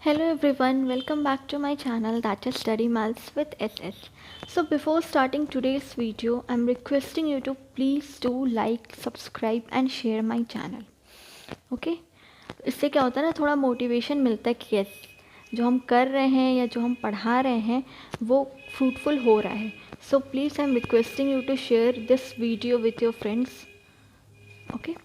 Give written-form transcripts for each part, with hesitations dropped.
Hello everyone, welcome back to my channel that is Study Maths with SS. So before starting today's video, I'm requesting you to please do like, subscribe and share my channel. Okay? इससे क्या होता है ना, थोड़ा motivation मिलता है कि yes जो हम कर रहे हैं या जो हम पढ़ा रहे हैं वो फ्रूटफुल हो रहा है. So please I'm requesting you to share this video with your friends. Okay?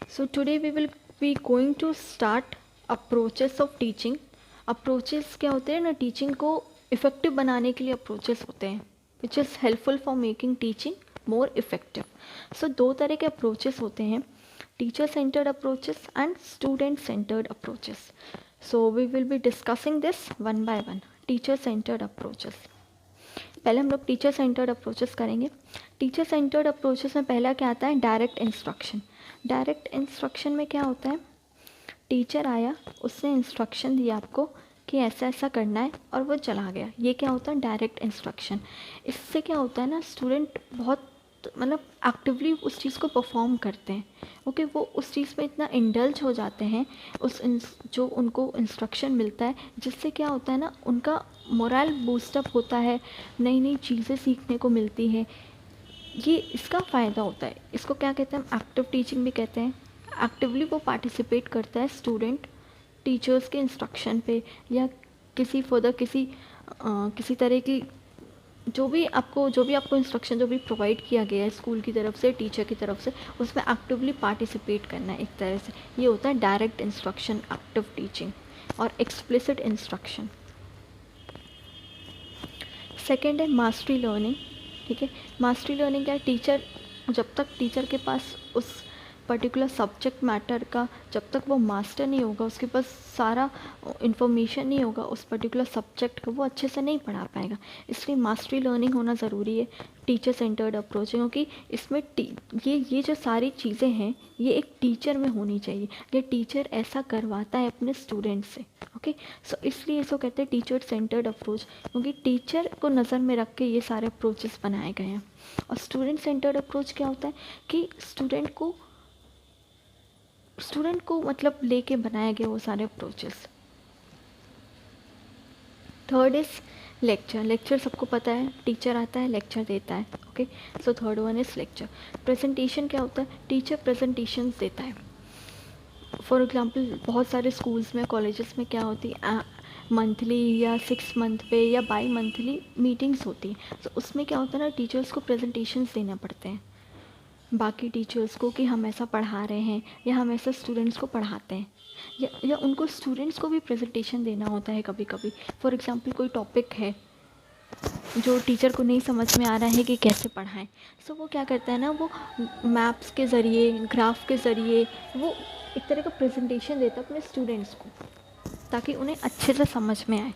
So today we will be going to start approaches of teaching. Approaches क्या होते हैं ना, टीचिंग को इफ़ेक्टिव बनाने के लिए अप्रोचेस होते हैं which is helpful for making teaching more effective. So दो तरह के अप्रोचेस होते हैं, teacher centred approaches and student centred approaches. So we will be discussing this one by one. Teacher centred approaches, पहले हम लोग टीचर सेंटर्ड अप्रोचेस करेंगे. Teacher centred approaches में पहला क्या आता है, डायरेक्ट इंस्ट्रक्शन. डायरेक्ट इंस्ट्रक्शन में क्या होता है, टीचर आया, उसने इंस्ट्रक्शन दिया आपको कि ऐसा ऐसा करना है और वो चला गया. ये क्या होता है, डायरेक्ट इंस्ट्रक्शन. इससे क्या होता है ना, स्टूडेंट बहुत मतलब एक्टिवली उस चीज़ को परफॉर्म करते हैं. ओके, वो उस चीज़ में इतना इंडल्ज हो जाते हैं उस जो उनको इंस्ट्रक्शन मिलता है, जिससे क्या होता है ना, उनका मोरल बूस्टअप होता है, नई नई चीज़ें सीखने को मिलती है. ये इसका फ़ायदा होता है. इसको क्या कहते हैं, एक्टिव टीचिंग भी कहते हैं. एक्टिवली वो पार्टिसिपेट करता है स्टूडेंट टीचर्स के इंस्ट्रक्शन पे या किसी फर्दर किसी तरह की जो भी आपको इंस्ट्रक्शन जो भी प्रोवाइड किया गया है स्कूल की तरफ से, टीचर की तरफ से, उसमें एक्टिवली पार्टिसिपेट करना है एक तरह से. ये होता है डायरेक्ट इंस्ट्रक्शन, एक्टिव टीचिंग और एक्सप्लिसिट इंस्ट्रक्शन. सेकेंड है मास्टरी लर्निंग. ठीक है, मास्टरी लर्निंग क्या है, जब तक टीचर के पास उस पर्टिकुलर सब्जेक्ट मैटर का जब तक वो मास्टर नहीं होगा, उसके पास सारा इन्फॉर्मेशन नहीं होगा उस पर्टिकुलर सब्जेक्ट का, वो अच्छे से नहीं पढ़ा पाएगा. इसलिए मास्टरी लर्निंग होना ज़रूरी है टीचर सेंटर्ड अप्रोच, क्योंकि इसमें ये जो सारी चीज़ें हैं ये एक टीचर में होनी चाहिए. ये टीचर ऐसा करवाता है अपने स्टूडेंट से. ओके, सो इसलिए इसको कहते हैं टीचर सेंटर्ड अप्रोच, क्योंकि टीचर को नज़र में रख के ये सारे अप्रोचेस बनाए गए हैं. और स्टूडेंट सेंटर्ड अप्रोच क्या होता है कि स्टूडेंट को मतलब लेके बनाया गया वो सारे approaches. Third is lecture. Lecture सबको पता है, टीचर आता है लेक्चर देता है. Okay, so third one is lecture. Presentation क्या होता है, टीचर प्रेजेंटेशंस देता है. फॉर एग्जांपल बहुत सारे स्कूल्स में, कॉलेजेस में क्या होती है, मंथली या 6 मंथ पे या बाई मंथली मीटिंग्स होती हैं. तो उसमें क्या होता है ना, टीचर्स को प्रेजेंटेशंस देना पड़ते हैं बाकी टीचर्स को कि हम ऐसा पढ़ा रहे हैं या हम ऐसा स्टूडेंट्स को पढ़ाते हैं, या उनको स्टूडेंट्स को भी प्रेजेंटेशन देना होता है कभी कभी. फॉर एग्जांपल कोई टॉपिक है जो टीचर को नहीं समझ में आ रहा है कि कैसे पढ़ाएं, सो वो क्या करता है ना, वो मैप्स के ज़रिए, ग्राफ के ज़रिए वो एक तरह का प्रेजेंटेशन देता है अपने स्टूडेंट्स को, ताकि उन्हें अच्छे से समझ में आए.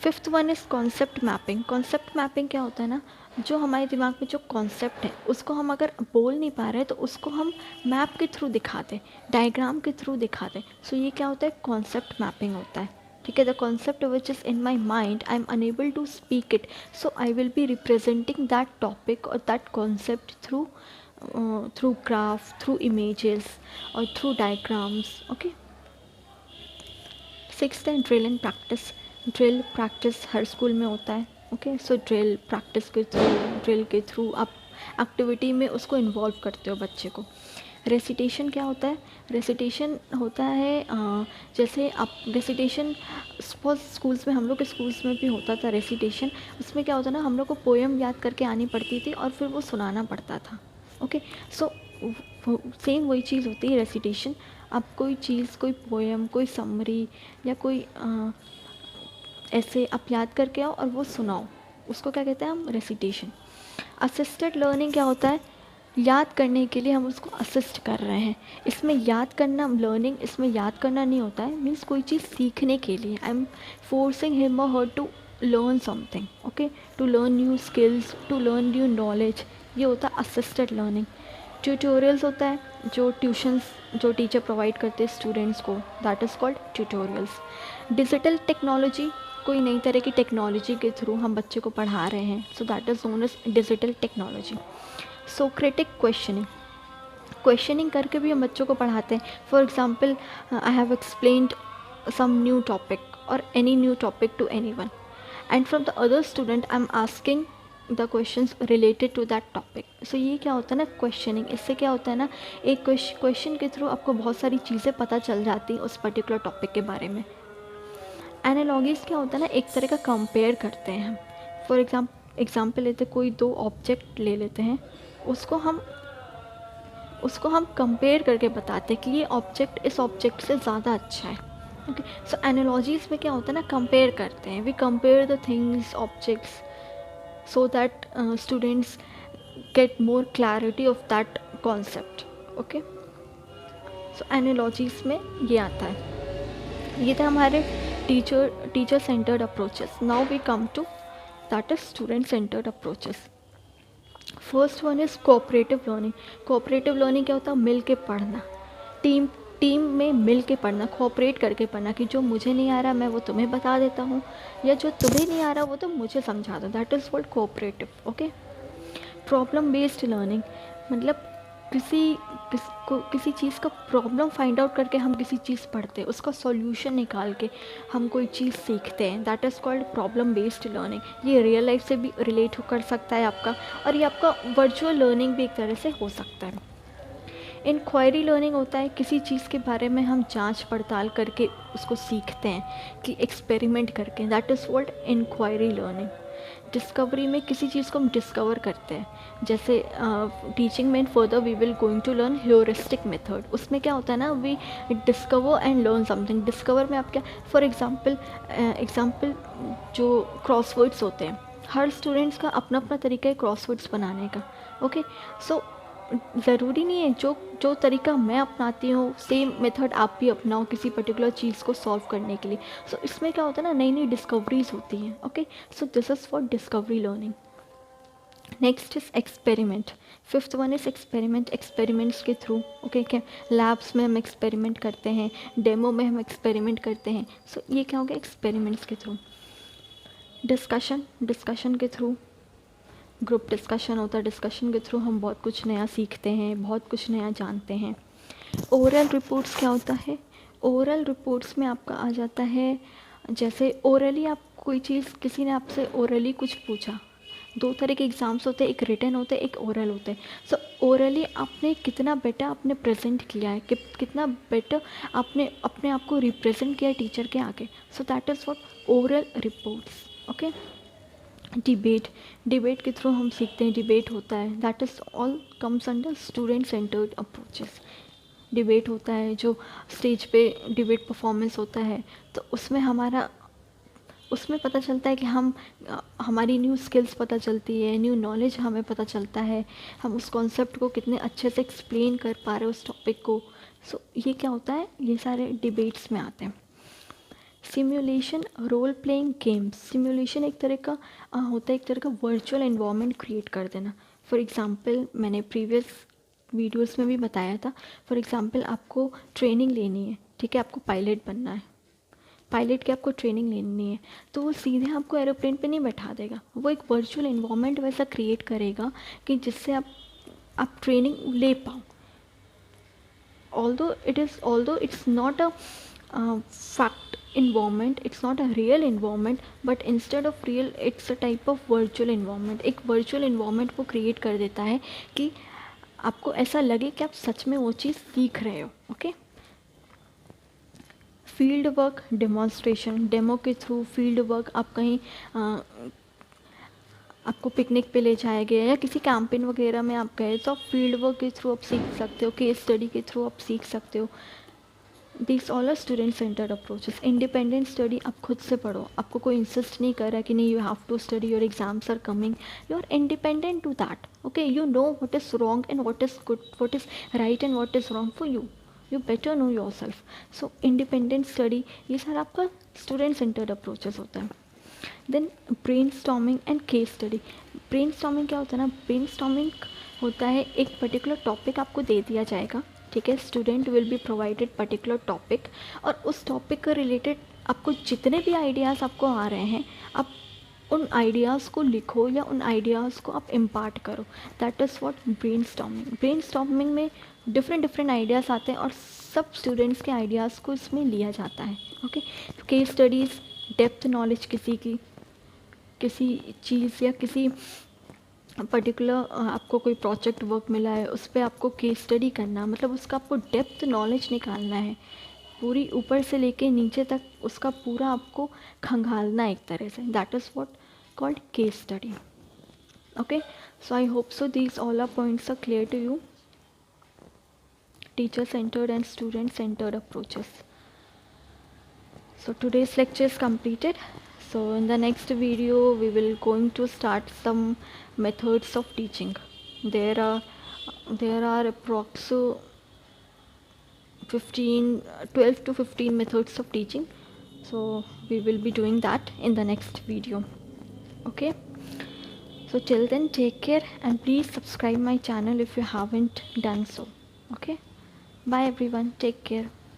Fifth one is concept mapping. Concept mapping क्या होता है ना, जो हमारे दिमाग में जो कॉन्सेप्ट है उसको हम अगर बोल नहीं पा रहे तो उसको हम मैप के थ्रू दिखाते, डायग्राम के थ्रू दिखाते. सो ये क्या होता है, कॉन्सेप्ट मैपिंग होता है. ठीक है, the concept which is in my mind I am unable to speak it, so I will be representing that topic और that concept through graph, through images और थ्रू डायग्राम्स. ओके, सिक्स्थ है drill and practice. Drill practice हर school में होता है. Okay, so drill के through आप activity में उसको इन्वॉल्व करते हो बच्चे को. रेसिटेशन क्या होता है, रेसिटेशन होता है जैसे आप रेसिटेशन सपोज स्कूल्स में, हम लोग के स्कूल्स में भी होता था रेसिटेशन. उसमें क्या होता है ना, हम लोग को पोएम याद करके आनी पड़ती थी और फिर वो सुनाना पड़ता था. ओके, सो सेम वही चीज़ होती है रेसिटेशन. आप कोई चीज़, कोई पोएम, कोई समरी या कोई ऐसे आप याद करके आओ और वो सुनाओ, उसको क्या कहते हैं हम, रेसिटेशन. असिस्टेड लर्निंग क्या होता है, याद करने के लिए हम उसको असिस्ट कर रहे हैं. इसमें याद करना, लर्निंग इसमें याद करना नहीं होता है, मीन्स कोई चीज़ सीखने के लिए आई एम फोर्सिंग हिम और her to learn something. Okay, to learn new skills, to learn new knowledge, ये होता है असिस्टेड लर्निंग. ट्यूटोरियल्स होता है जो जो टीचर प्रोवाइड करते हैं स्टूडेंट्स को, that is called tutorials. Digital technology, कोई नई तरह की टेक्नोलॉजी के थ्रू हम बच्चे को पढ़ा रहे हैं, so that is known as digital technology. Socratic questioning करके भी हम बच्चों को पढ़ाते हैं. For example I have explained some new topic or any new topic to anyone, and from the other student I'm asking the questions related to that topic. So ये क्या होता है ना, क्वेश्चनिंग. इससे क्या होता है ना, एक क्वेश्चन के थ्रू आपको बहुत सारी चीज़ें पता चल जाती हैं उस पर्टिकुलर टॉपिक के बारे में. एनालॉजीज़ क्या होता है ना, एक तरह का कंपेयर करते हैं हम. फॉर एग्जाम्पल लेते, कोई दो ऑब्जेक्ट ले लेते हैं, उसको हम कंपेयर करके बताते हैं कि ये ऑब्जेक्ट इस ऑब्जेक्ट से ज़्यादा अच्छा है. ओके, सो एनालॉजीज़ में क्या होता है ना, कंपेयर करते हैं. We compare the things, objects, so that students get more clarity of that concept. Okay, so analogies में ये आता है. ये थे हमारे teacher centred approaches. Now we come to that is student centred approaches. First one is cooperative learning. Cooperative learning क्या होता है, मिल के पढ़ना, टीम में मिल के पढ़ना, कोऑपरेट करके पढ़ना, कि जो मुझे नहीं आ रहा मैं वो तुम्हें बता देता हूँ, या जो तुम्हें नहीं आ रहा वो तो मुझे समझा दो. That is called cooperative. Okay. Problem based learning, मतलब किसी चीज़ का प्रॉब्लम फाइंड आउट करके हम किसी चीज़ पढ़ते हैं, उसका सॉल्यूशन निकाल के हम कोई चीज़ सीखते हैं. That is called problem based learning. ये रियल लाइफ से भी रिलेट कर सकता है आपका, और ये आपका वर्चुअल लर्निंग भी एक तरह से हो सकता है. इंक्वायरी लर्निंग होता है, किसी चीज़ के बारे में हम जांच पड़ताल करके उसको सीखते हैं, कि एक्सपेरिमेंट करके. That is called inquiry learning. Discovery में किसी चीज़ को हम डिस्कवर करते हैं, जैसे टीचिंग में further we will going to learn heuristic method. उसमें क्या होता है ना, we discover and learn something. Discover में आप क्या, फॉर एग्जाम्पल जो क्रॉसवर्ड्स होते हैं, हर स्टूडेंट्स का अपना अपना तरीका है क्रॉसवर्ड्स बनाने का. ओके, सो ज़रूरी नहीं है जो तरीका मैं अपनाती हूँ सेम मेथड आप भी अपनाओ किसी पर्टिकुलर चीज़ को सॉल्व करने के लिए. सो इसमें क्या होता है ना, नई नई डिस्कवरीज होती हैं. Okay, so this is for discovery learning. Next is experiment. Fifth one is experiment. Experiments के थ्रू, ओके, क्या लैब्स में हम एक्सपेरिमेंट करते हैं, डेमो में हम एक्सपेरिमेंट करते हैं. सो ये क्या हो गया, एक्सपेरिमेंट्स के थ्रू. डिस्कशन के थ्रू, ग्रुप डिस्कशन होता है. डिस्कशन के थ्रू हम बहुत कुछ नया सीखते हैं, बहुत कुछ नया जानते हैं. ओरल रिपोर्ट्स क्या होता है, ओरल रिपोर्ट्स में आपका आ जाता है, जैसे ओरली आप कोई चीज़, किसी ने आपसे ओरली कुछ पूछा. दो तरह के एग्ज़ाम्स होते हैं, एक रिटन होते हैं, एक ओरल होते हैं. सो ओरली आपने कितना बेटर आपने प्रेजेंट किया है, कितना बेटर आपने अपने आप को रिप्रेजेंट किया है टीचर के आगे. सो that is what oral reports. Okay. Debate के थ्रू हम सीखते हैं, डिबेट होता है. That is all comes under student centred approaches. Debate होता है, जो स्टेज पे डिबेट परफॉर्मेंस होता है, तो उसमें पता चलता है कि हमारी न्यू स्किल्स पता चलती है, न्यू नॉलेज हमें पता चलता है, हम उस कॉन्सेप्ट को कितने अच्छे से एक्सप्लेन कर पा रहे हैं उस टॉपिक को. सो ये क्या होता है, ये सारे डिबेट्स में आते हैं. Simulation, role playing games. Simulation एक तरह का होता है, एक तरह का वर्चुअल एनवायरनमेंट क्रिएट कर देना. फॉर एग्जांपल मैंने प्रीवियस वीडियोस में भी बताया था. फॉर एग्जांपल आपको ट्रेनिंग लेनी है, ठीक है, आपको पायलट बनना है, पायलट की आपको ट्रेनिंग लेनी है, तो वो सीधे आपको एरोप्लेन पे नहीं बैठा देगा, वो एक वर्चुअल एनवायरनमेंट वैसा क्रिएट करेगा कि जिससे आप ट्रेनिंग ले पाओ. although it's not a fact environment, it's not a real environment, but instead of real it's a type of virtual environment. एक virtual environment वो create कर देता है कि आपको ऐसा लगे कि आप सच में वो चीज़ सीख रहे हो. Okay. Field work, demonstration. Demo के थ्रू फील्ड वर्क, आप कहीं आपको पिकनिक पे ले जाया गया या किसी कैंपेन वगैरह में आप गए, तो आप फील्ड वर्क के थ्रू आप सीख सकते हो, केस स्टडी के थ्रू आप सीख सकते हो. This all are student centred approaches. Independent study, आप खुद से पढ़ो, आपको कोई इंसिस्ट नहीं कर रहा कि नहीं you have to study, your exams are coming, you are independent to that. Okay, you know what is wrong and what is good, what is right and what is wrong for you. You better know yourself. So independent study, ये सारा आपका student centred approaches होता है. Then brainstorming and case study. Brainstorming क्या होता है ना, brainstorming होता है एक पर्टिकुलर टॉपिक आपको दे दिया जाएगा, ठीक है, student will be provided particular topic, और उस टॉपिक का रिलेटेड आपको जितने भी आइडियाज़ आपको आ रहे हैं, आप उन आइडियाज़ को लिखो या उन आइडियाज़ को आप इम्पार्ट करो. That is what brainstorming. Brainstorming में डिफरेंट आइडियाज़ आते हैं और सब स्टूडेंट्स के आइडियाज़ को इसमें लिया जाता है। Okay, case studies, depth knowledge किसी चीज़ या किसी पर्टिकुलर आपको कोई प्रोजेक्ट वर्क मिला है, उस पर आपको केस स्टडी करना, मतलब उसका आपको डेप्थ नॉलेज निकालना है, पूरी ऊपर से लेके नीचे तक उसका पूरा आपको खंगालना है एक तरह से। That is what called case study. Okay, so I hope so these all our points are clear to you. Teacher centered and student centered approaches. So today's lecture is completed. So in the next video we will going to start some methods of teaching. There are approx 12 to 15 methods of teaching. So we will be doing that in the next video. Okay, so till then, take care and please subscribe my channel if you haven't done so. Okay, bye everyone, take care.